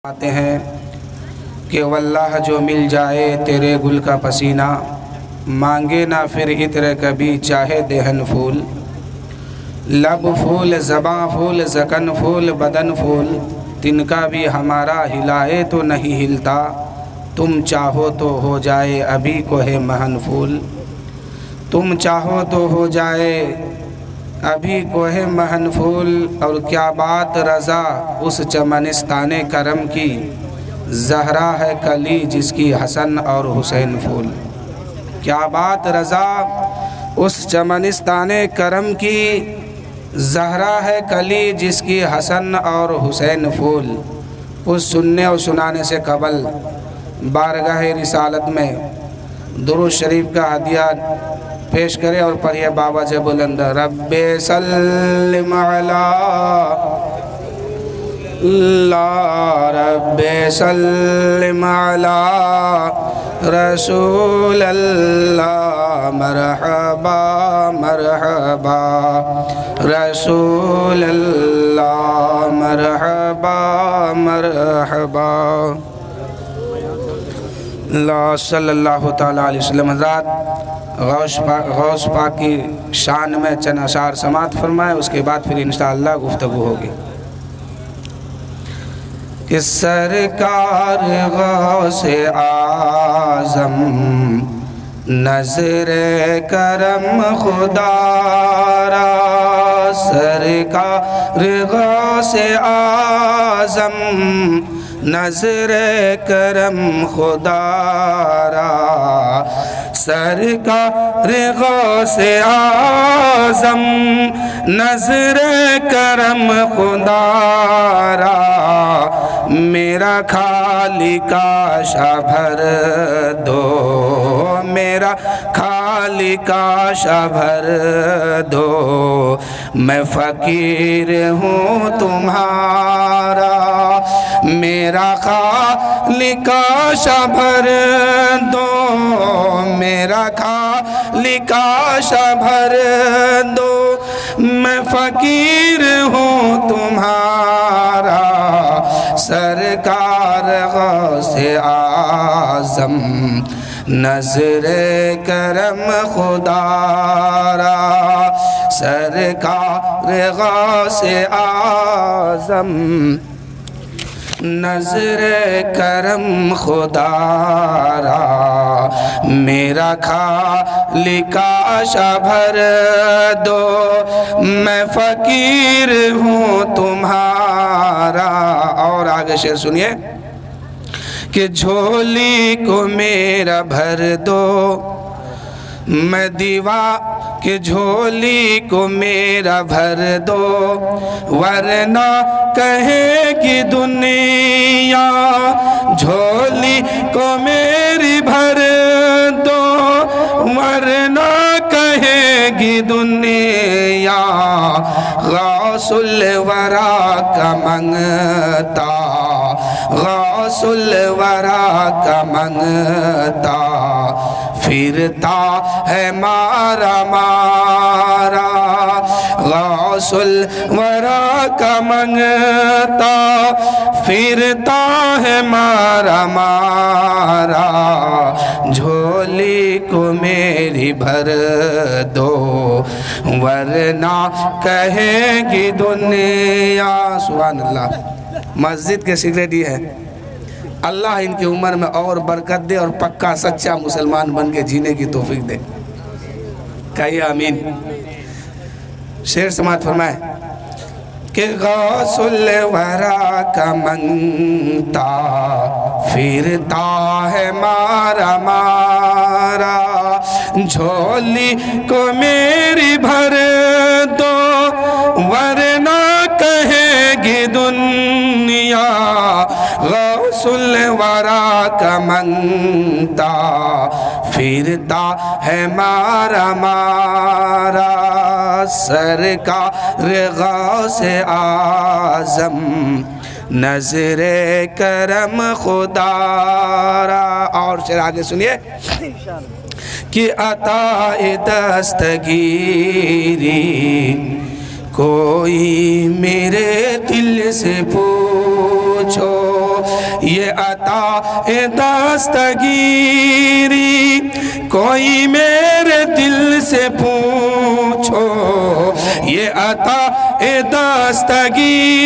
آتے ہیں کہ واللہ جو مل جائے تیرے گل کا پسینہ، مانگے نہ پھر عطر کبھی چاہے دہن پھول، لب پھول زباں پھول زکن پھول بدن پھول، تنکا بھی ہمارا ہلائے تو نہیں ہلتا، تم چاہو تو ہو جائے ابھی کوہ مہن پھول، تم چاہو تو ہو جائے ابھی کوہ مہن پھول۔ اور کیا بات رضا اس چمنستان کرم کی، زہرا ہے کلی جس کی حسن اور حسین پھول۔ کیا بات رضا اس چمنستان کرم کی، زہرا ہے کلی جس کی حسن اور حسین پھول۔ اس سننے اور سنانے سے قبل بارگاہ رسالت میں درود شریف کا ہدیہ پیش کرے اور پڑھیے بابا سے بلند، رب سلم علی اللہ، رب سلم علی رسول اللہ، مرحبا مرحبا رسول اللہ، مرحبا مرحبا اللہ صلی اللہ تعالیٰ علیہ وسلم۔ حضرات غوث پاک کی شان میں چند اشعار سماعت فرمائے، اس کے بعد پھر انشاءاللہ گفتگو ہوگی۔ کہ سرکار غوث اعظم نظر کرم خدا را، سرکار غوث اعظم نظر کرم خدا را، سرکار غوث اعظم نظر کرم خدا را، میرا خالی کاشا بھر دو، میرا خالی کاشا بھر دو، میں فقیر ہوں تمہارا، میرا خالی کاشا بھر دو، میرا خالی کاشا بھر دو، میں فقیر ہوں تمہارا، سرکار غوث اعظم نظر کرم خدا را، سرکار غوث اعظم نظر کرم خدا را، میرا خالی کاشا بھر دو، میں فقیر ہوں تمہارا۔ اور آگے شعر سنیے کہ جھولی کو میرا بھر دو، میں دیوا کہ جھولی کو میرا بھر دو، ورنہ کہے گی دنیا جھولی کو میری بھر دو، ورنہ کہے گی دنیا غوث الورا کا منگتا، غوث الورا کا منگتا، پھرتا ہے مارا مارا، غوث الورا کا منگتا، پھرتا ہے مارا مارا، جھولی کو میری بھر دو، ورنہ کہے گی دنیا۔ سبحان اللہ۔ مسجد کے سیکریٹری ہے، اللہ ان کی عمر میں اور برکت دے اور پکا سچا مسلمان بن کے جینے کی توفیق دے، کہیے آمین۔ شعر سماعت فرمائے کہ غوث الورا کا منگتا، پھرتا ہے مارا مارا، جھولی کو میری بھر دو، ورنہ کہے گی دنیا غوث الورا کا منگتا، پھرتا ہے مارا مارا، سرکار غوث اعظم نظر کرم خدا را۔ اور شعر آگے سنیے کہ عطا دستگیری کوئی میرے دل سے پوچھو، یہ عطا دستگیری کوئی میرے دل سے پوچھو، یہ عطا دستگیری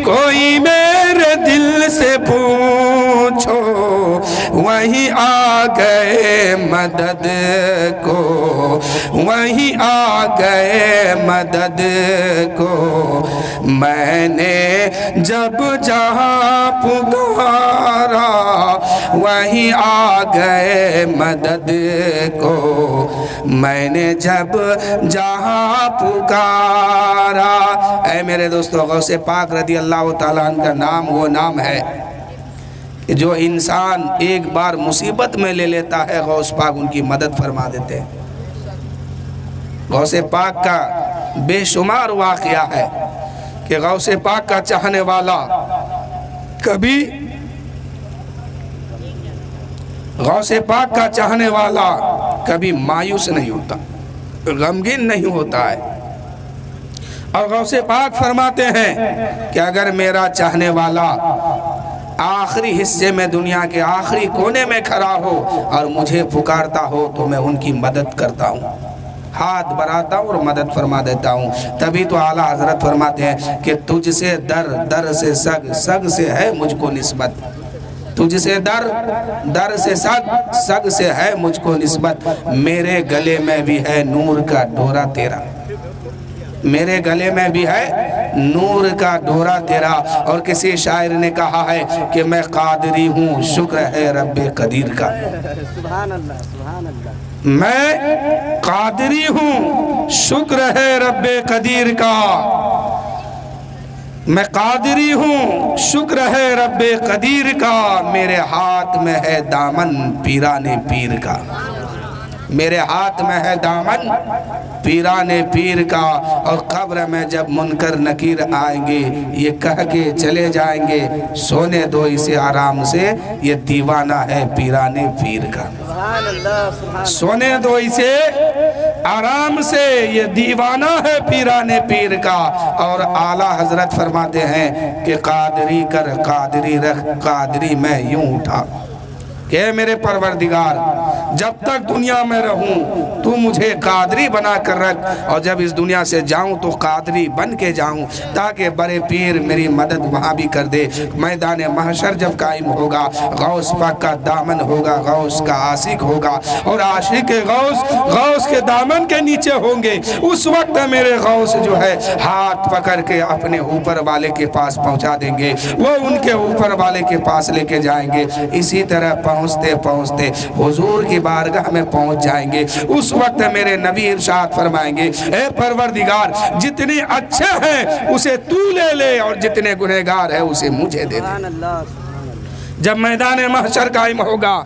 کوئی میرے دل سے پوچھو، وہیں آ گئے مدد کو، وہیں آ گئے مدد کو، میں نے جب جہاں پکارا وہیں آ گئے مدد کو، میں نے جب جہاں پکارا۔ اے میرے دوستو، غوث پاک رضی اللہ تعالیٰ عنہ کا نام وہ نام ہے کہ جو انسان ایک بار مصیبت میں لے لیتا ہے، غوث پاک ان کی مدد فرما دیتے ہیں۔ غوث پاک کا بے شمار واقعہ ہے کہ غوث پاک کا چاہنے والا کبھی غوث پاک کا چاہنے والا کبھی مایوس نہیں ہوتا، غمگین نہیں ہوتا ہے۔ اور غوث پاک فرماتے ہیں کہ اگر میرا چاہنے والا آخری حصے میں دنیا کے آخری کونے میں کھڑا ہو اور مجھے پکارتا ہو تو میں ان کی مدد کرتا ہوں، ہاتھ بڑھاتا ہوں اور مدد فرما دیتا ہوں۔ تبھی تو اعلیٰ حضرت فرماتے ہیں کہ تجھ سے در، در سے سگ، سگ سے ہے مجھ کو نسبت، تجھ سے در، در سے سگ، سگ سے ہے مجھ کو نسبت، میرے گلے میں بھی ہے نور کا ڈورا تیرا، میرے گلے میں بھی ہے نور کا ڈورا تیرا۔ اور کسی شاعر نے کہا ہے کہ میں قادری ہوں شکر ہے رب قدیر کا، سبحان اللہ سبحان اللہ، میں قادری ہوں شکر ہے رب قدیر کا، میں قادری ہوں شکر ہے رب قدیر کا، میرے ہاتھ میں ہے دامن پیران پیر کا، میرے ہاتھ میں ہے دامن پیران پیر کا۔ اور قبر میں جب منکر نکیر آئیں گے یہ کہہ کے چلے جائیں گے سونے دو اسے آرام سے، یہ دیوانہ ہے پیران پیر کا، سبحان اللہ سبحان سونے دو اسے آرام سے، یہ دیوانہ ہے پیران پیر کا۔ اور اعلیٰ حضرت فرماتے ہیں کہ قادری کر قادری رکھ، قادری میں یوں اٹھا کہ اے میرے پروردگار جب تک دنیا میں رہوں تو مجھے قادری بنا کر رکھ، اور جب اس دنیا سے جاؤں تو قادری بن کے جاؤں، تاکہ بڑے پیر میری مدد وہاں بھی کر دے۔ میدان محشر جب قائم ہوگا غوث پاک کا دامن ہوگا، غوث کا عاشق ہوگا، اور عاشق غوث غوث کے دامن کے نیچے ہوں گے، اس وقت میرے غوث جو ہے ہاتھ پکڑ کے اپنے اوپر والے کے پاس پہنچا دیں گے، وہ ان کے اوپر والے کے پاس لے کے جائیں گے۔ اسی طرح پہنچتے پہنچتے حضور کی بارگاہ میں پہنچ جائیں گے۔ اس وقت میرے نبی ارشاد فرمائیں گے اے پروردگار جتنے اچھے ہیں اسے تو لے لے، اور جتنے گنہگار ہیں اسے مجھے دے دے۔ سبحان اللہ سبحان اللہ، جب میدان محشر قائم ہوگا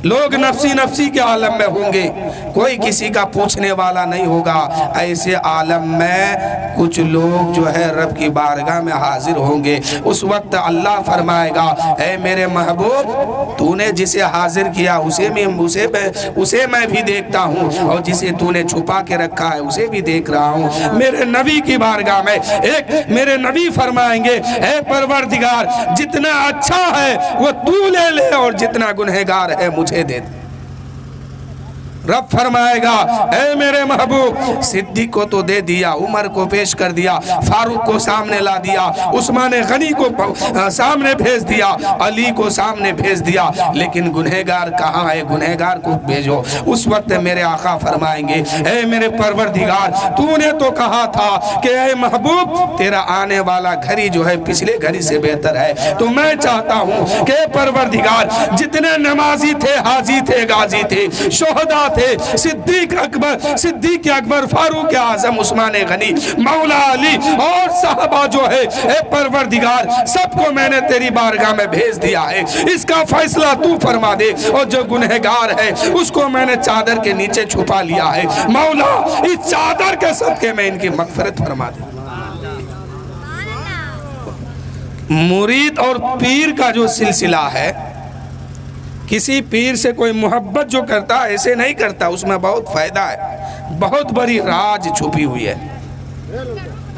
لوگ نفسی نفسی کے عالم میں ہوں گے، کوئی کسی کا پوچھنے والا نہیں ہوگا، ایسے عالم میں کچھ لوگ جو ہے رب کی بارگاہ میں حاضر ہوں گے۔ اس وقت اللہ فرمائے گا اے میرے محبوب تو نے جسے حاضر کیا اسے میں بھی دیکھتا ہوں، اور جسے تو نے چھپا کے رکھا ہے اسے بھی دیکھ رہا ہوں۔ میرے نبی کی بارگاہ میں ایک میرے نبی فرمائیں گے اے پروردگار جتنا اچھا ہے وہ تو لے لے، اور جتنا گنہگار ہے مجھے دے دے۔ رب فرمائے گا اے میرے محبوب صدیق کو تو دے دیا، عمر کو پیش کر دیا، فاروق کو سامنے لا دیا، عثمان غنی کو سامنے بھیج دیا، علی کو سامنے بھیج دیا، لیکن گنہگار کہاں ہے؟ گنہگار کو بھیجو۔ اس وقت میرے آقا فرمائیں گے اے میرے پروردگار تو نے تو کہا تھا کہ اے محبوب تیرا آنے والا گھڑی جو ہے پچھلے گھڑی سے بہتر ہے، تو میں چاہتا ہوں کہ پروردگار جتنے نمازی تھے، حاجی تھے، غازی تھے، شہداء تھے، صدیق اکبر، فاروق اعظم، عثمان غنی، مولا علی اور صحابہ جو ہے اے پروردگار سب کو میں نے تیری بارگاہ میں بھیج دیا ہے، اس کا فیصلہ تو فرما دے، اور جو گنہگار ہے اس کو میں نے چادر کے نیچے چھپا لیا ہے، مولا اس چادر کے صدقے میں ان کی مغفرت فرما دے۔ مرید اور پیر کا جو سلسلہ ہے، کسی پیر سے کوئی محبت جو کرتا ایسے نہیں کرتا، اس میں بہت فائدہ ہے، بہت بڑی راز چھپی ہوئی ہے۔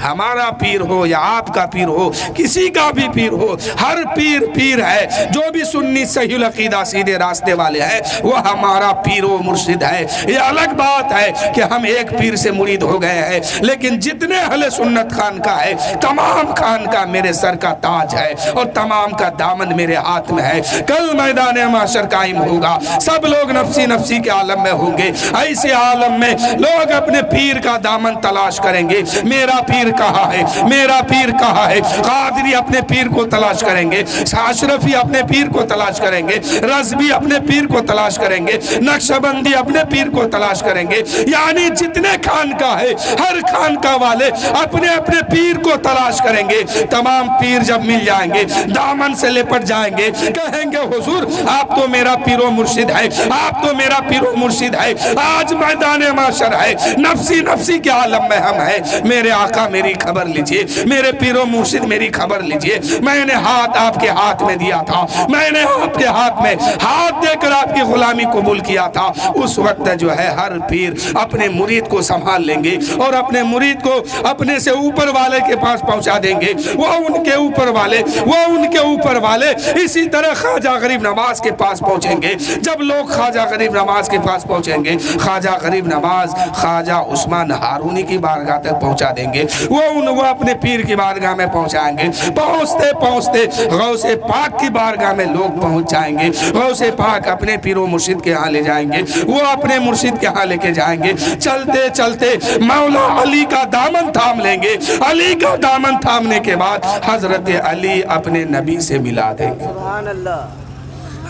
ہمارا پیر ہو یا آپ کا پیر ہو، کسی کا بھی پیر ہو، ہر پیر پیر ہے۔ جو بھی سنی صحیح العقیدہ سیدھے راستے والے ہیں وہ ہمارا پیر و مرشد ہے۔ یہ الگ بات ہے کہ ہم ایک پیر سے مرید ہو گئے ہیں، لیکن جتنے اہل سنت خانقاہ ہے، تمام خانقاہ میرے سر کا تاج ہے اور تمام کا دامن میرے ہاتھ میں ہے۔ کل میدان محشر قائم ہوگا، سب لوگ نفسی نفسی کے عالم میں ہوں گے۔ ایسے عالم میں لوگ اپنے پیر کا دامن تلاش کریں گے، میرا پیر کہاں ہے، میرا پیر کہاں ہے۔ قادری اپنے پیر کو تلاش کریں گے، اشرفی اپنے پیر کو تلاش کریں گے، رضوی اپنے پیر کو تلاش کریں گے، نقشبندی اپنے پیر کو تلاش کریں گے۔ یعنی جتنے خانقاہ ہے، ہر خانقاہ والے اپنے اپنے پیر کو تلاش کریں گے۔ تمام پیر جب مل جائیں گے، دامن سے لپٹ جائیں گے، کہیں گے حضور آپ تو میرا پیر و مرشد ہے، آپ تو میرا پیر و مرشد ہے۔ آج میدان محشر ہے، نفسی نفسی کے عالم میں ہم ہیں۔ میرے آقا میری خبر لیجئے، میرے پیر و مرشد میری خبر لیجئے۔ میں نے ہاتھ آپ کے ہاتھ میں دیا تھا، میں نے آپ کے ہاتھ میں ہاتھ دے کر آپ کی غلامی قبول کیا تھا۔ اس وقت جو ہے ہر پیر اپنے مرید کو سنبھال لیں گے اور اپنے مرید کو اپنے سے اوپر والے کے پاس پہنچا دیں گے، وہ ان کے اوپر والے، وہ ان کے اوپر والے۔ اسی طرح خواجہ غریب نواز کے پاس پہنچیں گے۔ جب لوگ خواجہ غریب نواز کے پاس پہنچیں گے، خواجہ غریب نواز خواجہ عثمان ہارونی کی بارگاہ تک پہنچا دیں گے، وہ اپنے پیر کی بارگاہ میں پہنچائیں گے۔ پہنچتے پہنچتے غوث پاک کی بارگاہ میں لوگ پہنچ جائیں گے۔ غوث پاک اپنے پیر و مرشد کے ہاں لے جائیں گے، وہ اپنے مرشد کے ہاں لے کے جائیں گے۔ چلتے چلتے مولا علی کا دامن تھام لیں گے۔ علی کا دامن تھامنے کے بعد حضرت علی اپنے نبی سے ملا دیں گے۔ سبحان اللہ۔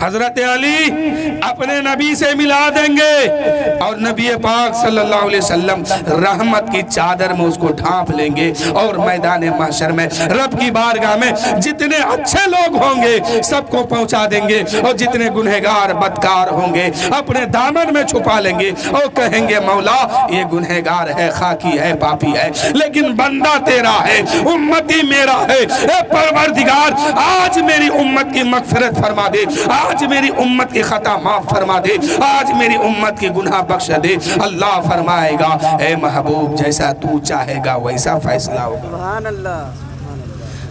حضرت علی اپنے نبی سے ملا دیں گے اور نبی پاک صلی اللہ علیہ وسلم رحمت کی چادر میں اس کو ڈھانپ لیں گے اور میدان محشر میں رب کی بارگاہ میں جتنے اچھے لوگ ہوں گے سب کو پہنچا دیں گے، اور جتنے گنہگار بدکار ہوں گے اپنے دامن میں چھپا لیں گے اور کہیں گے مولا یہ گنہگار ہے، خاکی ہے، پاپی ہے، لیکن بندہ تیرا ہے، امتی میرا ہے۔ اے پروردگار آج میری امت کی مغفرت فرما دے، آج میری امت کی خطا معاف فرما دے، آج میری امت کی گناہ بخش دے۔ اللہ فرمائے گا اے محبوب جیسا تو چاہے گا ویسا فیصلہ ہوگا۔ سبحان اللہ۔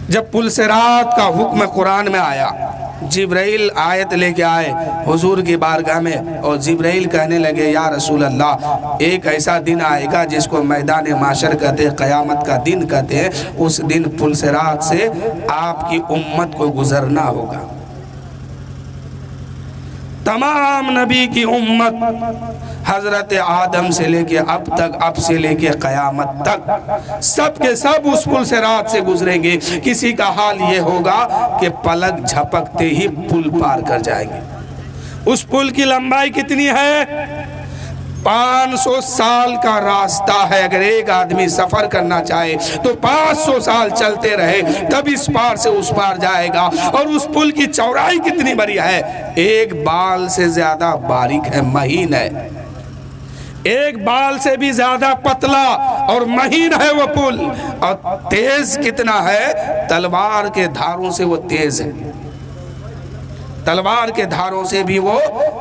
جب پلسرات کا حکم قرآن میں آیا، جبرائیل آیت لے کے آئے حضور کی بارگاہ میں اور جبرائیل کہنے لگے یا رسول اللہ ایک ایسا دن آئے گا جس کو میدان محشر کہتے ہیں، قیامت کا دن کہتے ہیں، اس دن پلسرات سے آپ کی امت کو گزرنا ہوگا۔ تمام نبی کی امت حضرت آدم سے لے کے اب تک، اب سے لے کے قیامت تک سب کے سب اس پل سے رات سے گزریں گے۔ کسی کا حال یہ ہوگا کہ پلک جھپکتے ہی پل پار کر جائیں گے۔ اس پل کی لمبائی کتنی ہے؟ 500 سال کا راستہ ہے۔ اگر ایک آدمی سفر کرنا چاہے تو 500 سال چلتے رہے تب اس پار سے اس پار جائے گا۔ اور اس پل کی چوڑائی کتنی بڑی ہے؟ ایک بال سے زیادہ باریک ہے، مہین ہے، ایک بال سے بھی زیادہ پتلا اور مہین ہے وہ پل۔ اور تیز کتنا ہے؟ تلوار کے دھاروں سے وہ تیز ہے، تلوار کے دھاروں سے بھی وہ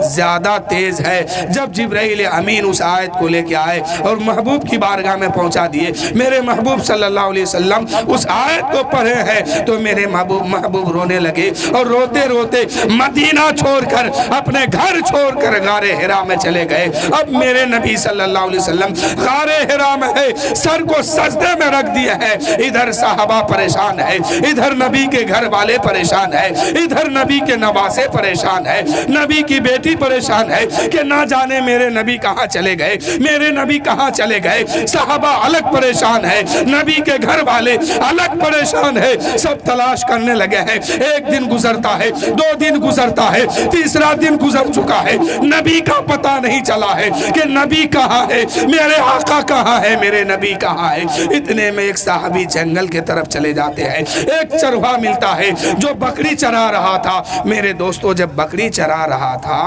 زیادہ تیز ہے۔ جب جبرائیل امین اس آیت کو لے کے آئے اور محبوب کی بارگاہ میں پہنچا دیے، میرے محبوب صلی اللہ علیہ وسلم اس آیت کو پڑھے ہیں تو میرے محبوب رونے لگے اور روتے روتے مدینہ چھوڑ کر، اپنے گھر چھوڑ کر غار حرا میں چلے گئے۔ اب میرے نبی صلی اللہ علیہ وسلم غار حرا میں ہے، سر کو سجدے میں رکھ دیے ہیں۔ ادھر صحابہ پریشان ہے، ادھر نبی کے گھر والے پریشان ہے، ادھر نبی کے نواسے پریشان ہے، نبی کی بیٹی پریشان ہے کہ نہ جانے میرے نبی کہاں چلے گئے، میرے نبی کہاں چلے گئے۔ صحابہ الگ پریشان ہے، نبی کے گھر والے الگ پریشان ہے، سب تلاش کرنے لگے ہیں۔ ایک دن گزرتا ہے، 2 دن گزرتا ہے، تیسرا دن گزر چکا ہے، نبی کا پتہ نہیں چلا ہے کہ نبی کہاں ہے، میرے آقا کہاں ہے، میرے نبی کہاں ہے۔ اتنے میں ایک صحابی جنگل کے طرف چلے جاتے ہیں، ایک چرواہا ملتا ہے جو بکری چرا رہا تھا۔ میرے دوستو جب بکری چرا رہا تھا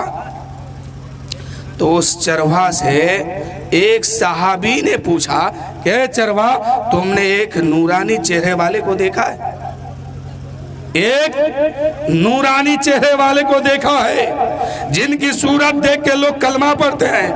تو اس چرواہا سے ایک صحابی نے پوچھا کہ اے چرواہا تم نے ایک نورانی چہرے والے کو دیکھا ہے؟ ایک نورانی چہرے والے کو دیکھا ہے جن کی صورت دیکھ کے لوگ کلمہ پڑھتے ہیں،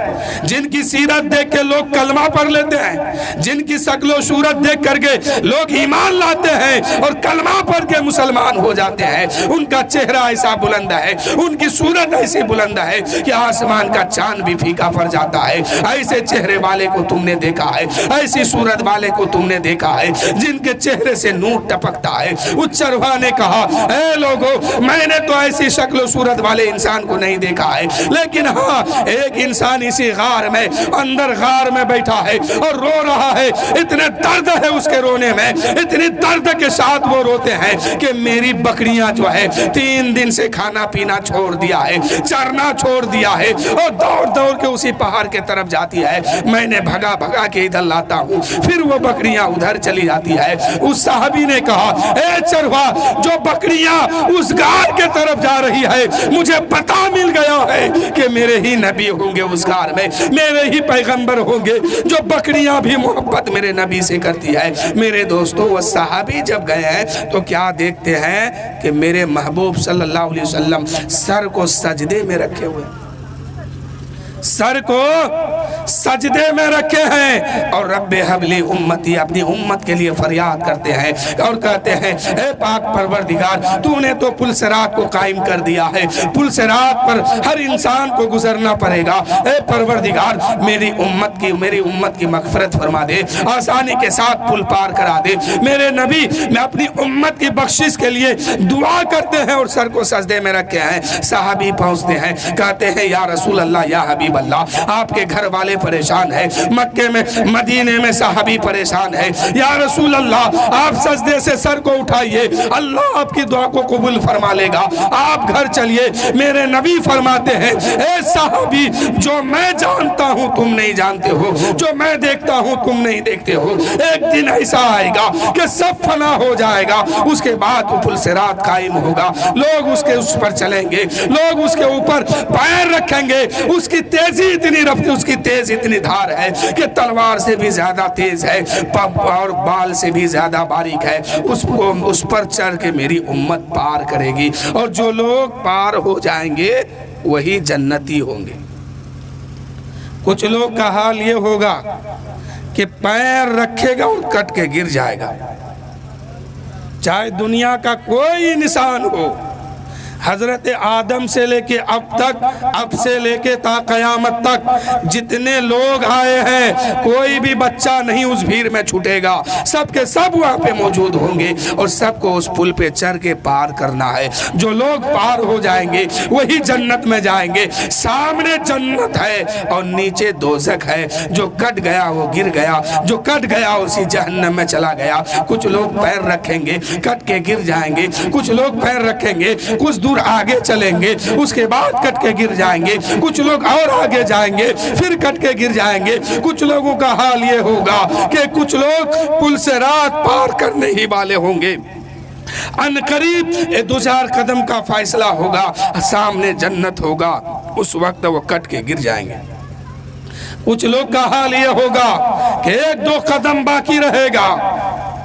جن کی سیرت دیکھ کے لوگ کلمہ پڑھ لیتے ہیں، جن کی شکل و صورت دیکھ کر کے لوگ ایمان لاتے ہیں اور کلمہ پڑھ کے مسلمان ہو جاتے ہیں۔ ان کا چہرہ ایسا بلند ہے، ان کی صورت ایسی بلند ہے کہ آسمان کا چاند بھی پھیکا پڑ جاتا ہے۔ ایسے چہرے والے کو تم نے دیکھا ہے، ایسی صورت والے کو تم نے دیکھا ہے جن کے چہرے سے نور ٹپکتا ہے۔ اس چرواہا نے کہا اے لوگو، میں نے تو ایسی شکل و صورت والے انسان کو نہیں دیکھا ہے، لیکن ہاں ایک انسان اسی غار میں، اندر غار میں بیٹھا ہے اور رو رہا ہے۔ اتنے درد ہے اس کے رونے میں، اتنی درد کے ساتھ وہ روتے ہیں کہ میری بکریاں جو ہے 3 دن سے کھانا پینا چھوڑ دیا ہے، چرنا چھوڑ دیا ہے اور دوڑ دوڑ کے اسی پہاڑ کے طرف جاتی ہے۔ میں نے بھگا بھگا کے ادھر لاتا ہوں، پھر وہ بکریاں ادھر چلی جاتی ہے۔ اس صحابی نے کہا اے چرواہا، جو بکریاں اس غار کے طرف جا رہی ہے، مجھے پتہ مل گیا ہے کہ میرے ہی نبی ہوں گے اس غار میں، میرے ہی پیغمبر ہوں گے۔ جو بکریاں بھی محبت میرے نبی سے کرتی ہے۔ میرے دوستو، وہ صحابی جب گئے ہیں تو کیا دیکھتے ہیں کہ میرے محبوب صلی اللہ علیہ وسلم سر کو سجدے میں رکھے ہوئے، سر کو سجدے میں رکھے ہیں اور رب حبلی امتی، اپنی امت کے لیے فریاد کرتے ہیں اور کہتے ہیں اے پاک پروردگار، تو نے تو پل صراط کو قائم کر دیا ہے، پل صراط پر ہر انسان کو گزرنا پڑے گا۔ اے پروردگار، میری امت کی مغفرت فرما دے، آسانی کے ساتھ پل پار کرا دے۔ میرے نبی میں اپنی امت کی بخشش کے لیے دعا کرتے ہیں اور سر کو سجدے میں رکھے ہیں۔ صحابی پہنچتے ہیں، کہتے ہیں یا رسول اللہ، یا حبیب اللہ، آپ کے گھر والے پریشان ہیں، مکے میں مدینے میں صحابی پریشان ہے، یا رسول اللہ آپ سجدے سے سر کو اٹھائیے، اللہ آپ کی دعا کو قبول فرما لے گا، آپ گھر چلیے۔ میرے نبی فرماتے ہیں اے صحابی، جو میں جانتا ہوں تم نہیں جانتے ہو، جو میں دیکھتا ہوں تم نہیں دیکھتے ہو، ایک دن ایسا آئے گا کہ سب فنا ہو جائے گا، اس کے بعد وہ پل صراط قائم ہوگا، لوگ اس پر چلیں گے، لوگ اس کے اوپر پیر رکھیں گے، اس کی تیزی اتنی رفت، اس کی تیز اتنی دھار ہے کہ تلوار سے بھی زیادہ تیز ہے اور بال سے بھی زیادہ باریک ہے۔ اس پر چڑھ کے میری امت پار کرے گی اور جو لوگ پار ہو جائیں گے وہی جنتی ہوں گے۔ کچھ لوگ کا حال یہ ہوگا کہ پیر رکھے گا اور کٹ کے گر جائے گا، چاہے دنیا کا کوئی نشان ہو، حضرت آدم سے لے کے اب تک، اب سے لے کے تا قیامت تک جتنے لوگ آئے ہیں، کوئی بھی بچہ نہیں اس بھیڑ میں چھوٹے گا، سب کے سب وہاں پہ موجود ہوں گے اور سب کو اس پل پہ چڑھ کے پار کرنا ہے۔ جو لوگ پار ہو جائیں گے وہی جنت میں جائیں گے۔ سامنے جنت ہے اور نیچے دوزخ ہے، جو کٹ گیا وہ گر گیا، جو کٹ گیا اسی جہنم میں چلا گیا۔ کچھ لوگ پیر رکھیں گے، کٹ کے گر جائیں گے، کچھ لوگ پیر رکھیں گے، کچھ دور آگے چلیں گے، اس کے بعد کٹ کے گر جائیں گے، کچھ لوگ اور آگے جائیں گے، پھر کٹ کے گر جائیں گے۔ کچھ لوگوں کا حال یہ ہوگا کہ کچھ لوگ پل صراط پار کرنے ہی والے ہوں گے، ان قریب 2000 قدم کا فاصلہ ہوگا، سامنے جنت ہوگا، اس وقت وہ کٹ کے گر جائیں گے۔ کچھ لوگ کا حال یہ ہوگا کہ 1-2 قدم باقی رہے گا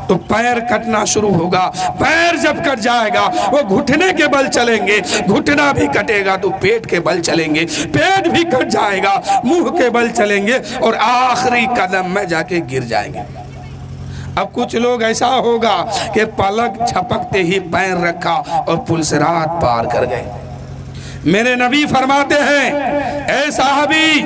تو پیر کٹنا شروع ہوگا، پیر جب کٹ جائے گا وہ گھٹنے کے بل چلیں گے، گھٹنا بھی کٹے گا تو پیٹ کے بل چلیں گے، پیٹ بھی کٹ جائے گا منہ کے بل چلیں گے اور آخری قدم میں جا کے گر جائیں گے۔ اب کچھ لوگ ایسا ہوگا کہ پلک جھپکتے ہی پیر رکھا اور پل صراط پار کر گئے۔ میرے نبی فرماتے ہیں اے صحابی،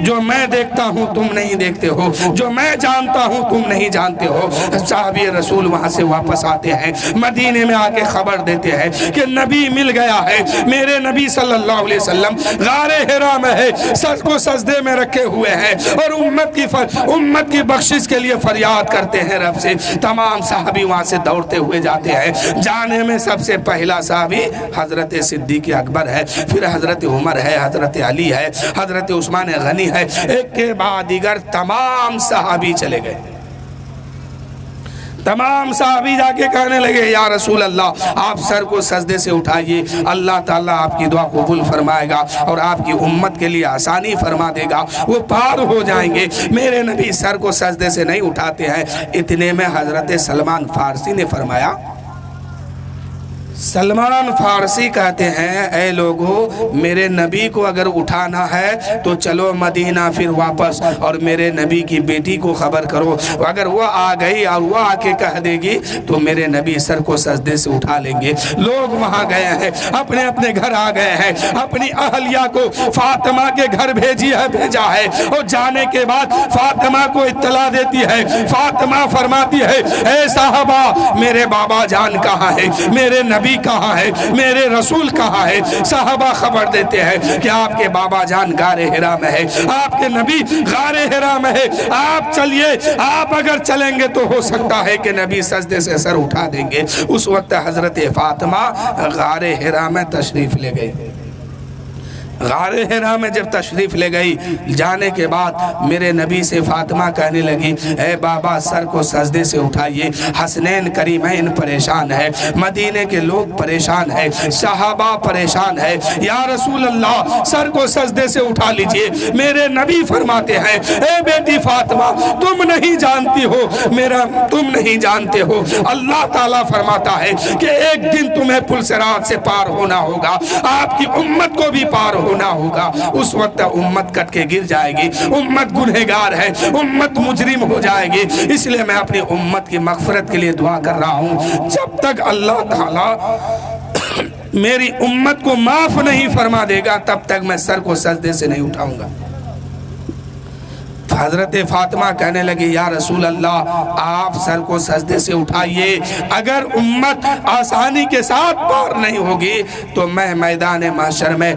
جو میں دیکھتا ہوں تم نہیں دیکھتے ہو، جو میں جانتا ہوں تم نہیں جانتے ہو۔ صحابی رسول وہاں سے واپس آتے ہیں، مدینے میں آ کے خبر دیتے ہیں کہ نبی مل گیا ہے۔ میرے نبی صلی اللہ علیہ وسلم غار حرا میں ہے، سر کو سجدے میں رکھے ہوئے ہیں اور امت کی بخشش کے لیے فریاد کرتے ہیں رب سے۔ تمام صحابی وہاں سے دوڑتے ہوئے جاتے ہیں۔ جانے میں سب سے پہلا صحابی حضرت صدیق اکبر ہے، پھر حضرت عمر ہے، حضرت علی ہے، حضرت عثمان غنی ہے، ایک کے بعد دیگر تمام صحابی چلے گئے۔ تمام صحابی جا کے کہنے لگے یا رسول اللہ آپ سر کو سجدے سے اٹھائیے، اللہ تعالیٰ آپ کی دعا قبول فرمائے گا اور آپ کی امت کے لیے آسانی فرما دے گا، وہ پار ہو جائیں گے۔ میرے نبی سر کو سجدے سے نہیں اٹھاتے ہیں۔ اتنے میں حضرت سلمان فارسی نے فرمایا سلمان فارسی کہتے ہیں اے لوگو میرے نبی کو اگر اٹھانا ہے تو چلو مدینہ پھر واپس اور میرے نبی کی بیٹی کو خبر کرو، اگر وہ آ گئی اور وہ آ کے کہہ دے گی تو میرے نبی سر کو سجدے سے اٹھا لیں گے۔ لوگ وہاں گئے ہیں، اپنے اپنے گھر آ گئے ہیں، اپنی اہلیہ کو فاطمہ کے گھر بھیجا ہے اور جانے کے بعد فاطمہ کو اطلاع دیتی ہے۔ فاطمہ فرماتی ہے اے صحابہ میرے بابا جان کہاں ہے، میرے نبی کہاں ہے، میرے رسول کہاں ہے؟ صحابہ خبر دیتے ہیں کہ آپ کے بابا جان غار حرا میں ہے، آپ کے نبی غار حرا میں ہے، آپ چلیے، آپ اگر چلیں گے تو ہو سکتا ہے کہ نبی سجدے سے سر اٹھا دیں گے۔ اس وقت حضرت فاطمہ غار حرا میں تشریف لے گئی۔ غار حرا میں جب تشریف لے گئی، جانے کے بعد میرے نبی سے فاطمہ کہنے لگی اے بابا سر کو سجدے سے اٹھائیے، حسنین کریمین پریشان ہے، مدینے کے لوگ پریشان ہے، صحابہ پریشان ہے، یا رسول اللہ سر کو سجدے سے اٹھا لیجئے۔ میرے نبی فرماتے ہیں اے بیٹی فاطمہ تم نہیں جانتی ہو، تم نہیں جانتے ہو، اللہ تعالیٰ فرماتا ہے کہ ایک دن تمہیں پل صراط سے پار ہونا ہوگا، آپ کی امت کو بھی پار ہونا ہوگا۔ اس وقت امت کٹ کے گر جائے گی، امت گنہگار ہے، امت مجرم ہو جائے گی۔ اس لیے میں اپنی امت کی مغفرت کے لیے دعا کر رہا ہوں، جب تک اللہ تعالیٰ میری امت کو معاف نہیں فرما دے گا تب تک میں سر کو سجدے سے نہیں اٹھاؤں گا۔ حضرت فاطمہ کہنے لگی یا رسول اللہ آپ سر کو سجدے سے اٹھائیے، اگر امت آسانی کے ساتھ پار نہیں ہوگی تو میں میدان محشر میں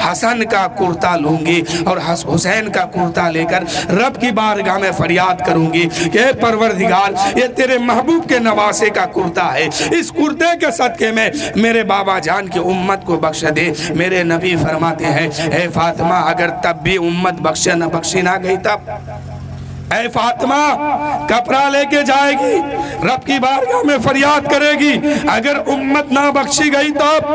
حسن کا کرتا لوں گی اور حسین کا کرتا لے کر رب کی بارگاہ میں فریاد کروں گی کہ اے پروردگار یہ تیرے محبوب کے نواسے کا کرتا ہے، اس کرتے کے صدقے میں میرے بابا جان کی امت کو بخش دے۔ میرے نبی فرماتے ہیں اے فاطمہ اگر تب بھی امت بخشے نہ بخشی نہ گئی تب اے فاطمہ کپڑا لے کے جائے گی، رب کی بارگاہ میں فریاد کرے گی، اگر امت نہ بخشی گئی تب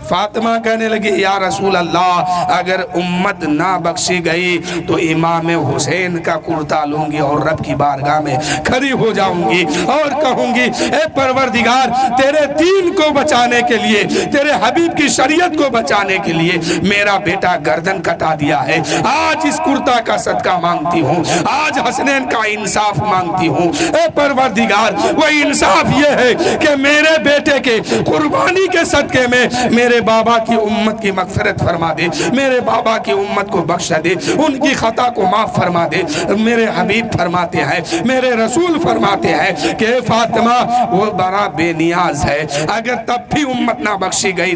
فاطمہ کہنے لگی یا رسول اللہ اگر امت نہ بخشی گئی تو امام حسین کا کرتا لوں گی اور رب کی بارگاہ میں کھڑی ہو جاؤں گی اور کہوں گی اے پروردگار تیرے دین کو بچانے کے لیے، تیرے حبیب کی شریعت کو بچانے کے لیے میرا بیٹا گردن کٹا دیا ہے، آج اس کرتا کا صدقہ مانگتی ہوں، آج حسنین کا انصاف مانگتی ہوں۔ اے پروردگار وہ انصاف یہ ہے کہ میرے بیٹے کے قربانی کے صدقے میں میرے بابا کی امت کی مغفرت فرما دے، میرے بابا کی امت کو بخش دے، ان کی خطا کو معاف فرما دے۔ میرے حبیب فرماتے ہیں، میرے رسول فرماتے ہیں کہ اے فاطمہ وہ بڑا بے نیاز ہے، اگر تب بھی امت نہ بخشی گئی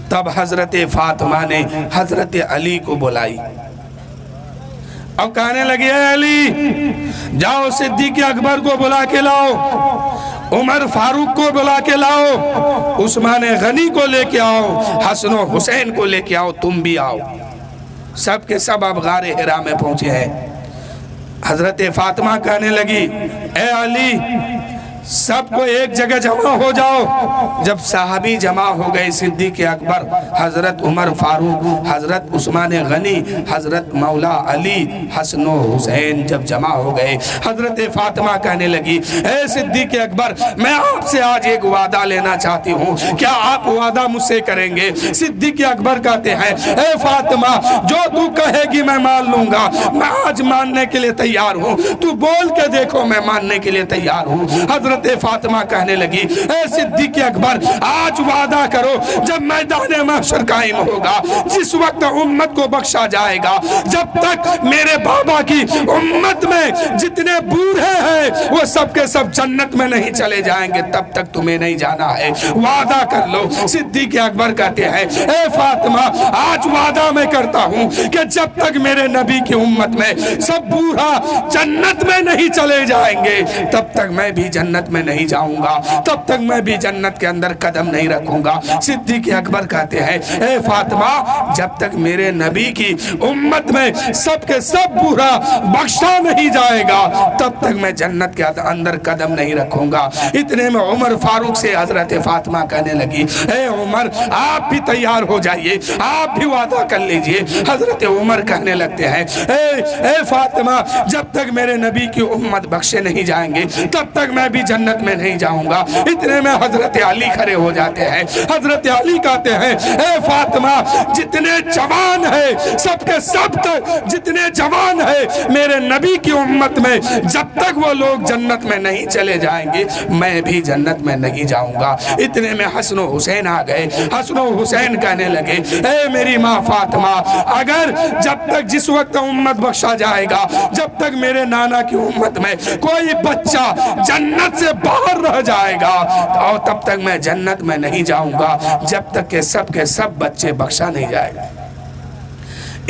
تب حضرت فاطمہ نے حضرت علی کو بلائی اب کہنے لگے اے علی جاؤ صدیق اکبر کو بلا کے لاؤ، عمر فاروق کو بلا کے لاؤ، عثمان غنی کو لے کے آؤ، حسن و حسین کو لے کے آؤ، تم بھی آؤ۔ سب کے سب اب غار حرا میں پہنچے ہیں۔ حضرت فاطمہ کہنے لگی اے علی سب کو ایک جگہ جمع ہو جاؤ۔ جب صحابی جمع ہو گئے، صدیق اکبر، حضرت عمر فاروق، حضرت عثمان غنی، حضرت مولا علی، حسن و حسین جب جمع ہو گئے، حضرت فاطمہ کہنے لگی اے صدیق اکبر میں آپ سے آج ایک وعدہ لینا چاہتی ہوں، کیا آپ وعدہ مجھ سے کریں گے؟ صدیق اکبر کہتے ہیں اے فاطمہ جو تو کہے گی میں مان لوں گا، میں آج ماننے کے لیے تیار ہوں، تو بول کے دیکھو میں ماننے کے لیے تیار ہوں۔ حضرت فاطمہ کہنے لگی اے صدیق اکبر آج وعدہ کرو جب میدان محشر قائم ہوگا، جس وقت امت کو بخشا جائے گا، جب تک میرے بابا کی امت میں جتنے بوڑھے ہیں وہ سب کے سب جنت میں نہیں چلے جائیں گے تب تک تمہیں نہیں جانا ہے، وعدہ کر لو۔ صدیق اکبر کہتے ہیں اے فاطمہ آج وعدہ میں کرتا ہوں کہ جب تک میرے نبی کی امت میں سب بوڑھا جنت میں نہیں چلے جائیں گے تب تک میں بھی جنت میں نہیں جاؤں گا، تب تک میں بھی جنت کے اندر قدم نہیں رکھوں گا۔ صدیق اکبر کہتے ہیں اے فاطمہ جب تک میرے نبی کی امت میں سب کے سب بوڑھا بخشا نہیں جائے گا تب تک میں جنت کے اندر قدم نہیں رکھوں گا۔ اتنے میں عمر فاروق سے حضرت فاطمہ کہنے لگی اے عمر آپ بھی تیار ہو جائیے، آپ بھی وعدہ کر لیجئے۔ حضرت عمر کہنے لگتے ہیں اے فاطمہ جب تک میرے نبی کی امت بخشے نہیں جائیں گے تب تک میں بھی جنت میں نہیں جاؤں گا۔ اتنے میں حضرت علی کھڑے ہو جاتے ہیں۔ حضرت علی کہتے ہیں اے فاطمہ جتنے جوان ہیں سب کے سب تک جتنے جوان ہیں میرے نبی کی امت میں جب تک وہ لوگ جنت میں نہیں چلے جائیں گے میں بھی جنت میں نہیں جاؤں گا۔ اتنے میں حسن و حسین آ گئے۔ حسن و حسین کہنے لگے اے میری ماں فاطمہ اگر جب تک جس وقت امت بخشا جائے گا جب تک میرے نانا کی امت میں کوئی بچہ جنت سے باہر رہ جائے گا اور تب تک میں جنت میں نہیں جاؤں گا جب تک کہ سب کے سب بچے بخشا نہیں جائے گا۔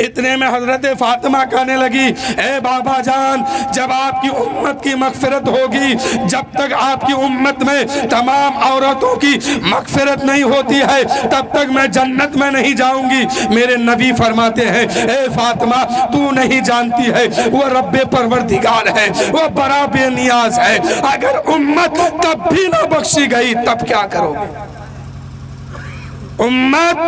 اتنے میں حضرت فاطمہ کہنے لگی اے بابا جان جب آپ کی امت کی مغفرت ہوگی جب تک آپ کی امت میں تمام عورتوں کی مغفرت نہیں ہوتی ہے تب تک میں جنت میں نہیں جاؤں گی۔ میرے نبی فرماتے ہیں اے فاطمہ تو نہیں جانتی ہے وہ رب پروردگار ہے وہ بڑا بے نیاز ہے، اگر امت تب بھی نہ بخشی گئی تب کیا کرو گے؟ امت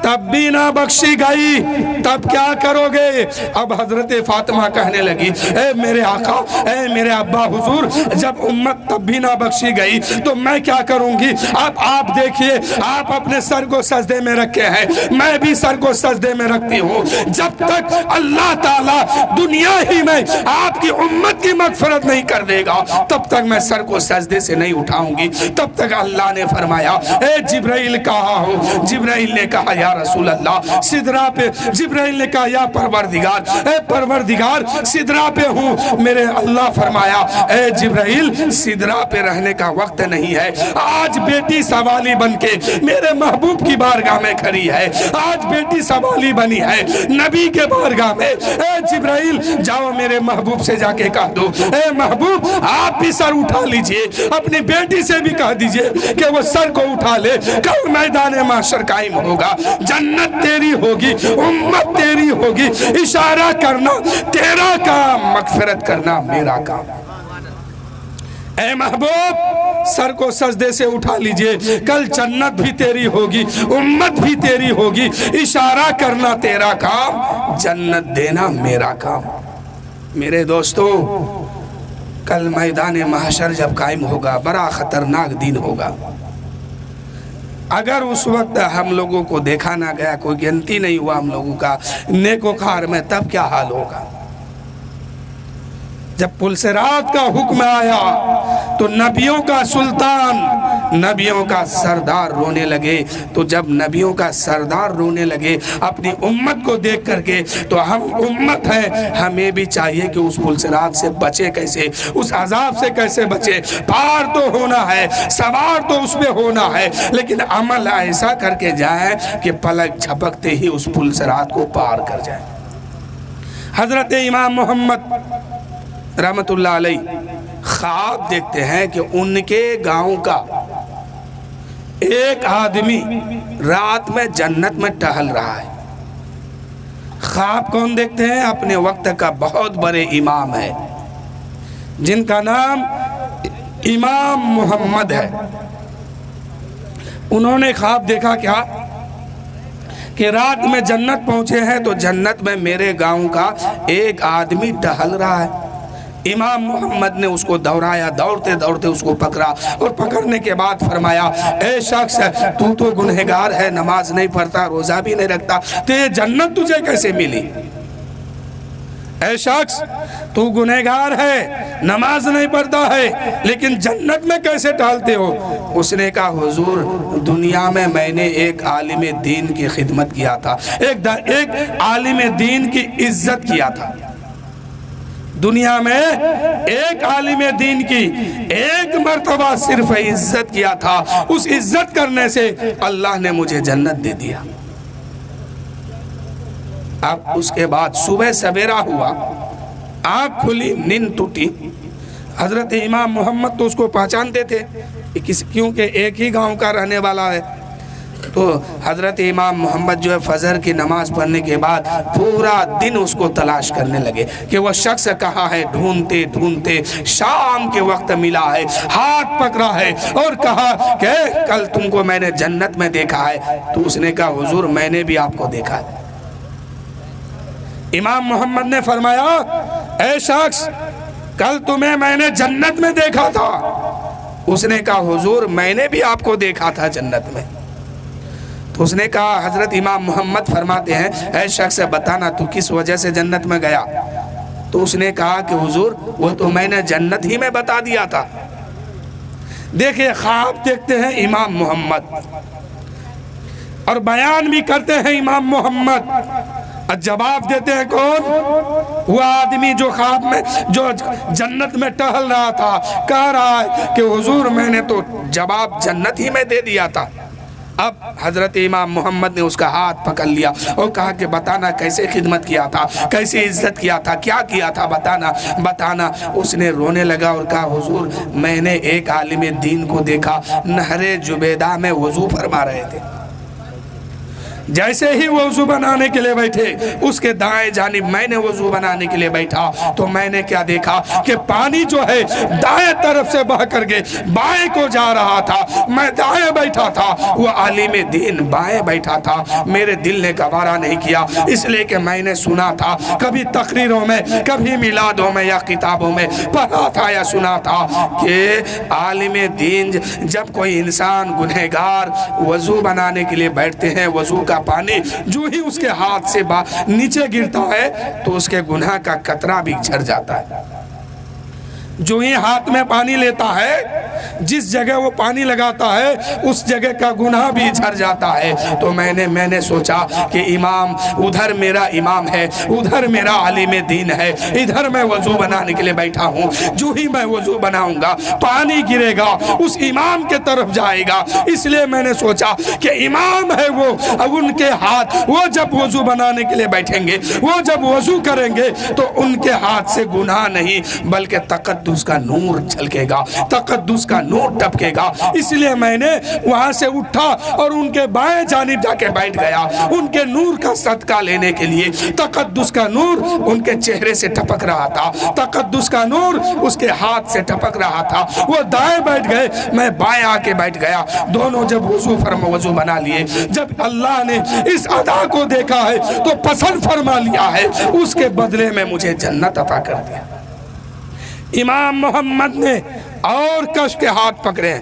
تب بھی نہ بخشی گئی تب کیا کرو گے؟ اب حضرت فاطمہ کہنے لگی اے میرے آقا اے میرے ابا حضور جب امت تب بھی نہ بخشی گئی تو میں کیا کروں گی؟ اب آپ دیکھیے آپ اپنے سر کو سجدے میں رکھے ہیں میں بھی سر کو سجدے میں رکھتی ہوں۔ جب تک اللہ تعالیٰ دنیا ہی میں آپ کی امت کی مغفرت نہیں کر دے گا تب تک میں سر کو سجدے سے نہیں اٹھاؤں گی۔ تب تک اللہ نے فرمایا اے جبرائیل کہا ہو۔ جبرائیل نے کہا یا رسول اللہ سدرہ پہ، جبرائیل نے کہا یا پروردگار اے پروردگار سدرہ پہ ہوں۔ میرے اللہ فرمایا اے جبرائیل سدرہ پہ رہنے کا وقت نہیں ہے، آج بیٹی سوالی بن کے میرے محبوب کی بارگاہ میں کھڑی ہے، آج بیٹی سوالی بنی ہے نبی کے بارگاہ میں۔ اے جبرائیل جاؤ میرے محبوب سے جا کے کہہ دو اے محبوب آپ بھی سر اٹھا لیجئے، اپنی بیٹی سے بھی کہہ دیجئے کہ وہ سر کو اٹھا لے، کل میدان محشر قائم ہوگا، جنت تیری ہوگی، امت تیری ہوگی، اشارہ کرنا تیرا کام، مغفرت کرنا میرا کام۔ اے محبوب سر کو سجدے سے اٹھا لیجئے، کل جنت بھی تیری ہوگی، امت بھی تیری ہوگی، اشارہ کرنا تیرا کام، جنت دینا میرا کام۔ میرے دوستو کل میدان محشر جب قائم ہوگا بڑا خطرناک دن ہوگا۔ اگر اس وقت ہم لوگوں کو دیکھا نہ گیا کوئی گنتی نہیں ہوا ہم لوگوں کا نیکوکار میں تب کیا حال ہوگا؟ جب پلسرات کا حکم آیا تو نبیوں کا سلطان نبیوں کا سردار رونے لگے، تو جب نبیوں کا سردار رونے لگے اپنی امت کو دیکھ کر کے تو ہم امت ہیں، ہمیں بھی چاہیے کہ اس پلسرات سے بچے کیسے، اس عذاب سے کیسے بچے۔ پار تو ہونا ہے، سوار تو اس پہ ہونا ہے، لیکن عمل ایسا کر کے جائیں کہ پلک جھپکتے ہی اس پلسرات کو پار کر جائیں۔ حضرت امام محمد رحمت اللہ علیہ خواب دیکھتے ہیں کہ ان کے گاؤں کا ایک آدمی رات میں جنت میں ٹہل رہا ہے۔ خواب کون دیکھتے ہیں؟ اپنے وقت کا بہت بڑے امام ہے جن کا نام امام محمد ہے۔ انہوں نے خواب دیکھا کیا کہ رات میں جنت پہنچے ہیں تو جنت میں میرے گاؤں کا ایک آدمی ٹہل رہا ہے۔ امام محمد نے اس کو دوڑایا، دوڑتے دوڑتے اس کو پکڑا اور پکڑنے کے بعد فرمایا اے شخص تو گنہگار ہے، نماز نہیں پڑھتا، روزہ بھی نہیں رکھتا، تو یہ جنت تجھے کیسے ملی؟ اے شخص تو گنہگار ہے، نماز نہیں پڑھتا ہے، لیکن جنت میں کیسے ٹہلتے ہو؟ اس نے کہا حضور دنیا میں میں نے ایک عالم دین کی خدمت کیا تھا، ایک عالم دین کی عزت کیا تھا۔ دنیا میں ایک عالم دین کی ایک مرتبہ صرف عزت کیا تھا، اس عزت کرنے سے اللہ نے مجھے جنت دے دیا۔ اب اس کے بعد صبح سویرا ہوا، آنکھ کھلی، نیند ٹوٹی۔ حضرت امام محمد تو اس کو پہچانتے تھے کیونکہ ایک ہی گاؤں کا رہنے والا ہے، تو حضرت امام محمد جو ہے فجر کی نماز پڑھنے کے بعد پورا دن اس کو تلاش کرنے لگے کہ وہ شخص کہاں ہے۔ ڈھونڈتے ڈھونڈتے شام کے وقت ملا ہے، ہاتھ پکڑا ہے اور کہا کہ کل تم کو میں نے جنت میں دیکھا ہے۔ تو اس نے کہا حضور میں نے بھی آپ کو دیکھا ہے۔ امام محمد نے فرمایا اے شخص کل تمہیں میں نے جنت میں دیکھا تھا، اس نے کہا حضور میں نے بھی آپ کو دیکھا تھا جنت میں۔ تو اس نے کہا حضرت امام محمد فرماتے ہیں اے شخص بتانا تو کس وجہ سے جنت میں گیا؟ تو اس نے کہا کہ حضور وہ تو میں نے جنت ہی میں بتا دیا تھا۔ دیکھیں خواب دیکھتے ہیں امام محمد اور بیان بھی کرتے ہیں امام محمد، اور جواب دیتے ہیں کون؟ وہ آدمی جو خواب میں جو جنت میں ٹہل رہا تھا، کہہ رہا ہے کہ حضور میں نے تو جواب جنت ہی میں دے دیا تھا۔ اب حضرت امام محمد نے اس کا ہاتھ پکڑ لیا اور کہا کہ بتانا کیسے خدمت کیا تھا، کیسے عزت کیا تھا، کیا کیا تھا، بتانا۔ اس نے رونے لگا اور کہا حضور میں نے ایک عالم دین کو دیکھا، نہر جبیدہ میں وضو فرما رہے تھے۔ جیسے ہی وضو بنانے کے لیے بیٹھے، اس کے دائیں جانب میں نے وضو بنانے کے لیے بیٹھا تو میں نے کیا دیکھا کہ پانی جو ہے دائیں طرف سے بہ کر کے بائیں کو جا رہا تھا۔ میں دائیں بیٹھا تھا، وہ عالم دین بائیں بیٹھا تھا۔ میرے دل نے گوارا نہیں کیا، اس لیے کہ میں نے سنا تھا، کبھی تقریروں میں، کبھی میلادوں میں یا کتابوں میں پڑھا تھا یا سنا تھا کہ عالم دین جب کوئی انسان گنہگار وضو بنانے کے لیے بیٹھتے ہیں، وضو کا پانی جو ہی اس کے ہاتھ سے نیچے گرتا ہے تو اس کے گناہ کا قطرہ بھی جھڑ جاتا ہے۔ جو ہی ہاتھ میں پانی لیتا ہے، جس جگہ وہ پانی لگاتا ہے اس جگہ کا گناہ بھی جھڑ جاتا ہے۔ تو میں نے سوچا کہ امام ادھر میرا امام ہے، ادھر میرا عالم دین ہے، ادھر میں وضو بنانے کے لیے بیٹھا ہوں، جو ہی میں وضو بناؤں گا پانی گرے گا اس امام کے طرف جائے گا۔ اس لیے میں نے سوچا کہ امام ہے وہ، اب ان کے ہاتھ، وہ جب وضو بنانے کے لیے بیٹھیں گے، وہ جب وضو کریں گے تو ان کے ہاتھ سے گناہ نہیں بلکہ تقدس کا نور جھلکے گا، تقدس کا نور ٹپکے گا۔ اس لیے میں نے وہاں سے اٹھا اور ان کے بائیں جانب جا کے بیٹھ گیا، ان کے نور کا صدقہ لینے کے لیے۔ تقدس کا نور ان کے چہرے سے ٹپک رہا تھا، تقدس کا نور اس کے ہاتھ سے ٹپک رہا تھا۔ وہ دائیں بیٹھ گئے، میں بائیں آ کے بیٹھ گیا۔ دونوں جب وضو بنا لیے، جب اللہ نے اس ادا کو دیکھا ہے تو پسند فرما لیا ہے، اس کے بدلے میں مجھے جنت عطا کر دیا۔ امام محمد نے اور کش کے ہاتھ پکڑے،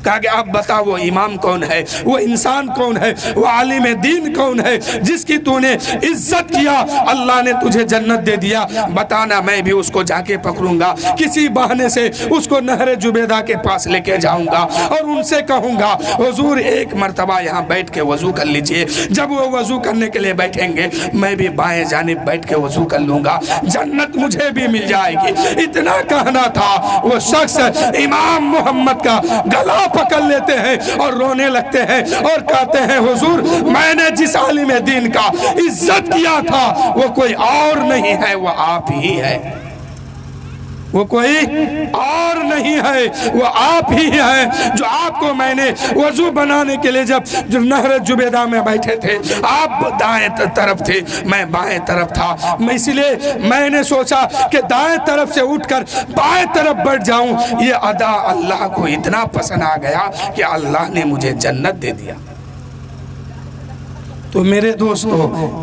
کہا کہ اب بتا وہ امام کون ہے، وہ انسان کون ہے، وہ عالم دین کون ہے جس کی تو نے عزت کیا، اللہ نے تجھے جنت دے دیا۔ بتانا میں بھی اس کو جا کے پکڑوں گا، کسی بہانے سے اس کو نہر جبیدہ کے پاس لے کے جاؤں گا اور ان سے کہوں گا حضور ایک مرتبہ یہاں بیٹھ کے وضو کر لیجئے۔ جب وہ وضو کرنے کے لیے بیٹھیں گے میں بھی بائیں جانب بیٹھ کے وضو کر لوں گا، جنت مجھے بھی مل جائے گی۔ اتنا کہنا تھا، وہ شخص امام محمد کا گلا پکڑ لیتے ہیں اور رونے لگتے ہیں اور کہتے ہیں حضور میں نے جس عالم دین کا عزت کیا تھا وہ کوئی اور نہیں ہے، وہ آپ ہی ہے، وہ کوئی اور نہیں ہے، وہ آپ ہی ہیں جو آپ کو میں نے وضو بنانے کے لیے جب نہر جبیدہ میں بیٹھے تھے آپ دائیں طرف تھے، میں بائیں طرف تھا۔ میں اس لیے میں نے سوچا کہ دائیں طرف سے اٹھ کر بائیں طرف بیٹھ جاؤں۔ یہ ادا اللہ کو اتنا پسند آ گیا کہ اللہ نے مجھے جنت دے دیا۔ تو میرے دوستو،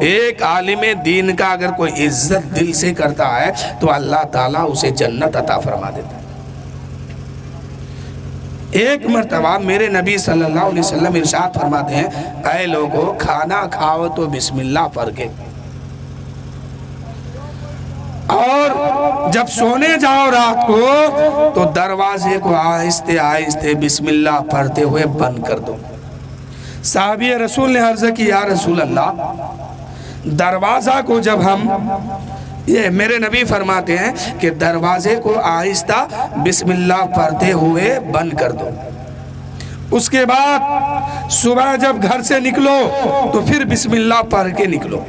ایک عالم دین کا اگر کوئی عزت دل سے کرتا ہے تو اللہ تعالیٰ اسے جنت عطا فرما دیتا ہے۔ ایک مرتبہ میرے نبی صلی اللہ علیہ وسلم ارشاد فرماتے ہیں اے لوگو کھانا کھاؤ تو بسم اللہ پڑھ کے، اور جب سونے جاؤ رات کو تو دروازے کو آہستہ آہستہ بسم اللہ پڑھتے ہوئے بند کر دو۔ صحابی رسول نے عرض کی یا رسول اللہ دروازہ کو جب ہم، یہ میرے نبی فرماتے ہیں کہ دروازے کو آہستہ بسم اللہ پڑھتے ہوئے بند کر دو، اس کے بعد صبح جب گھر سے نکلو تو پھر بسم اللہ پڑھ کے نکلو۔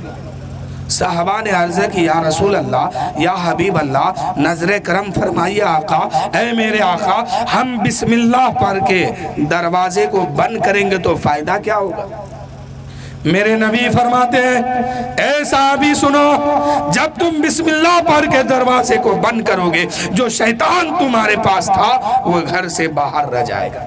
صحابہ نے عرض کی یا رسول اللہ یا حبیب اللہ نظر کرم فرمائیے آقا، اے میرے آقا ہم بسم اللہ پڑھ کے دروازے کو بند کریں گے تو فائدہ کیا ہوگا؟ میرے نبی فرماتے ہیں اے صحابی سنو، جب تم بسم اللہ پڑھ کے دروازے کو بند کرو گے جو شیطان تمہارے پاس تھا وہ گھر سے باہر رہ جائے گا۔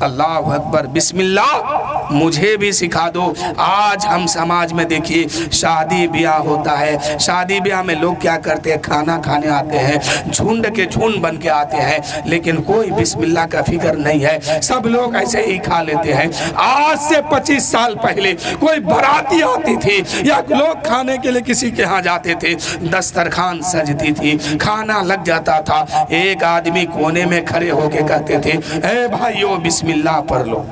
اللہ اکبر، بسم اللہ مجھے بھی سکھا دو۔ آج ہم سماج میں دیکھیے شادی بیاہ ہوتا ہے، شادی بیاہ میں لوگ کیا کرتے ہیں، کھانا کھانے آتے ہیں، جھنڈ کے جھنڈ بن کے آتے ہیں، لیکن کوئی بسم اللہ کا فکر نہیں ہے، سب لوگ ایسے ہی کھا لیتے ہیں۔ آج سے 25 سال پہلے کوئی باراتی آتی تھی یا لوگ کھانے کے لیے کسی کے ہاں جاتے تھے، دسترخوان سجتی تھی، کھانا لگ جاتا تھا، ایک آدمی کونے میں کھڑے ہو کے کہتے تھے اے بھائیو بسم اللہ پڑھ لو۔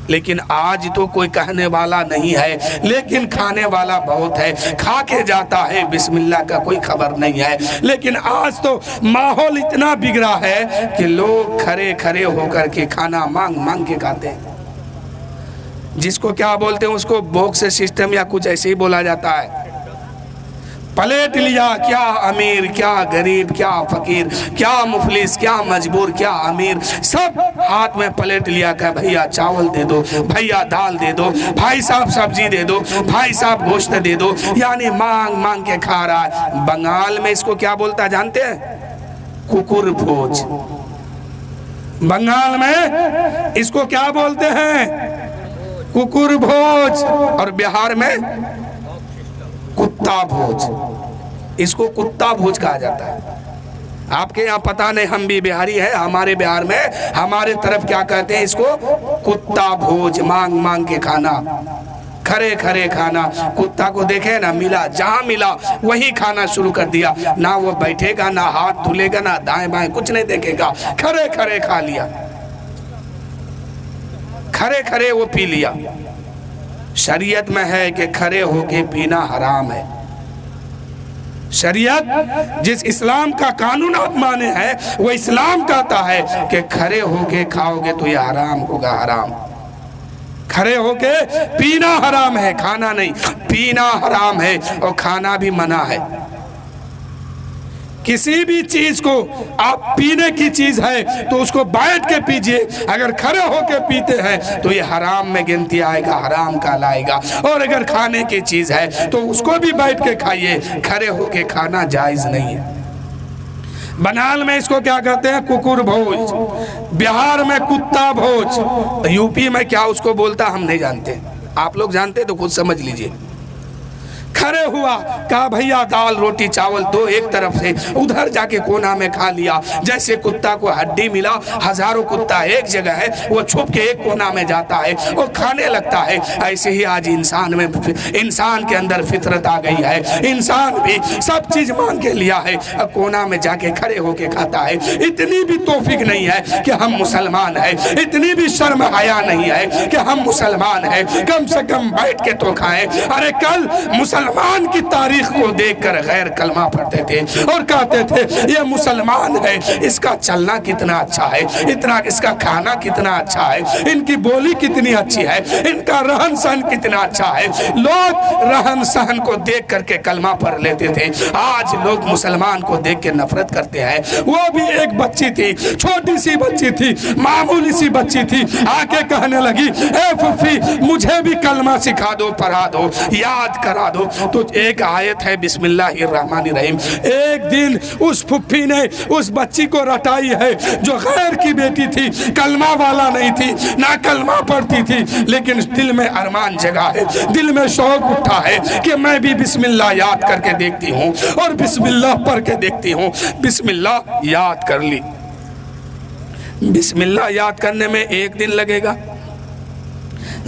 لیکن آج تو کوئی کہنے والا نہیں ہے، لیکن کھانے والا بہت ہے، کھا کے جاتا ہے، بسم اللہ کا کوئی خبر نہیں ہے۔ لیکن آج تو ماحول اتنا بگڑا ہے کہ لوگ کھڑے ہو کر کے کھانا مانگ مانگ کے کھاتے ہیں۔ جس کو کیا بولتے ہیں، اس کو باکس سسٹم یا کچھ ایسے ہی بولا جاتا ہے۔ پلیٹ لیا، کیا امیر کیا غریب کیا فقیر کیا مفلس کیا مجبور کیا امیر، سب ہاتھ میں پلیٹ لیا کہ بھیا چاول دے دو، بھیا دال دے دو، بھائی صاحب سبزی دے دو، بھائی صاحب گوشت دے دو، یعنی مانگ مانگ کے کھا رہا ہے۔ بنگال میں اس کو کیا بولتا ہے جانتے ہیں؟ ککر بھوج۔ بنگال میں اس کو کیا بولتے ہیں؟ ککر بھوج۔ اور بہار میں کتا بھوج، اس کو کتا بھوج کہا جاتا ہے۔ آپ کے یہاں پتہ نہیں، ہم بھی بہاری ہیں، ہمارے بہار میں ہمارے طرف کیا کہتے ہیں اس کو؟ کتا بھوج، مانگ مانگ کے کھانا، کھڑے کھانا۔ کتا کو دیکھے نا، ملا جہاں ملا وہی کھانا شروع کر دیا، نہ وہ بیٹھے گا، نہ ہاتھ دھلے گا، نہ دائیں بائیں کچھ نہیں دیکھے گا، کھڑے کھا لیا، کھڑے وہ پی لیا۔ شریعت میں ہے کہ کھڑے ہو کے پینا حرام ہے۔ شریعت جس اسلام کا قانون آپ مانے ہیں، وہ اسلام کہتا ہے کہ کھڑے ہو کے کھاؤ گے تو یہ حرام ہوگا، حرام۔ کھڑے ہو کے پینا حرام ہے، کھانا نہیں، پینا حرام ہے، اور کھانا بھی منع ہے۔ کسی بھی چیز کو آپ پینے کی چیز ہے تو اس کو بیٹھ کے پیجئے، اگر کھڑے ہو کے پیتے ہیں تو یہ حرام میں گنتی آئے گا، حرام کا لائے گا۔ اور اگر کھانے کی چیز ہے تو اس کو بھی بیٹھ کے کھائیے، کھڑے ہو کے کھانا جائز نہیں ہے۔ بنگال میں اس کو کیا کہتے ہیں؟ ککر بھوج، بہار میں کتا بھوج، یوپی میں کیا اس کو بولتا ہم نہیں جانتے، آپ لوگ جانتے تو خود سمجھ لیجئے۔ کھڑے ہوا، کہا بھیا دال روٹی چاول دو، ایک طرف سے ادھر جا کے کونا میں کھا لیا۔ جیسے کتا کو ہڈی ملا، ہزاروں کتا ایک جگہ ہے، وہ چھپ کے ایک کونا میں جاتا ہے اور کھانے لگتا ہے۔ ایسے ہی آج انسان کے اندر فطرت آ گئی ہے، انسان بھی سب چیز مانگ کے لیا ہے، کونا میں جا کے کھڑے ہو کے کھاتا ہے۔ اتنی بھی توفیق نہیں ہے کہ ہم مسلمان ہیں، اتنی بھی شرم حیا نہیں ہے کہ ہم مسلمان ہیں، کم سے کم بیٹھ کے تو کھائیں۔ ارے کل مسلمان کی تاریخ کو دیکھ کر غیر کلمہ پڑھتے تھے اور کہتے تھے یہ مسلمان ہے، اس کا چلنا کتنا اچھا ہے، اس کا کھانا کتنا اچھا ہے، ان کی بولی کتنی اچھی ہے، ان کا رہن سہن کتنا اچھا ہے۔ لوگ رہن سہن کو دیکھ کر کے کلمہ پڑھ لیتے تھے۔ آج لوگ مسلمان کو دیکھ کے نفرت کرتے ہیں۔ وہ بھی ایک بچی تھی، چھوٹی سی بچی تھی، معمولی سی بچی تھی، آ کے کہنے لگی اے پھوپھی مجھے بھی کلمہ سکھا دو، پڑھا دو، یاد کرا دو۔ تو ایک آیت ہے بسم اللہ الرحمن الرحیم۔ ایک دن اس پھپھی نے اس بچی کو رٹائی ہے جو غیر کی بیٹی تھی، کلمہ والا نہیں تھی، نہ کلمہ پڑھتی تھی، لیکن دل میں ارمان جگہ ہے، دل میں شوق اٹھا ہے کہ میں بھی بسم اللہ یاد کر کے دیکھتی ہوں اور بسم اللہ پڑھ کے دیکھتی ہوں۔ بسم اللہ یاد کر لی۔ بسم اللہ یاد کرنے میں ایک دن لگے گا،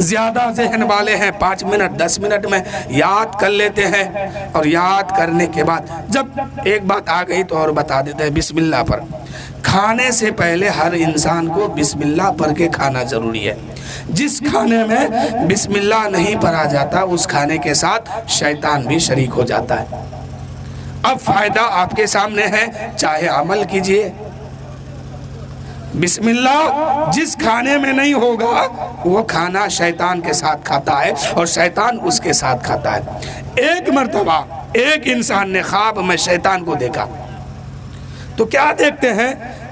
زیادہ ذہن والے ہیں 5 منٹ 10 منٹ میں یاد کر لیتے ہیں، اور یاد کرنے کے بعد جب ایک بات آ گئی تو اور بتا دیتے ہیں بسم اللہ پر۔ کھانے سے پہلے ہر انسان کو بسم اللہ پڑھ کے کھانا ضروری ہے۔ جس کھانے میں بسم اللہ نہیں پڑھا جاتا اس کھانے کے ساتھ شیطان بھی شریک ہو جاتا ہے۔ اب فائدہ آپ کے سامنے ہے، چاہے عمل کیجئے۔ بسم اللہ جس کھانے میں نہیں ہوگا وہ کھانا شیطان کے ساتھ کھاتا ہے اور شیطان اس کے ساتھ کھاتا ہے۔ ایک مرتبہ ایک انسان نے خواب میں شیطان کو دیکھا، تو کیا دیکھتے ہیں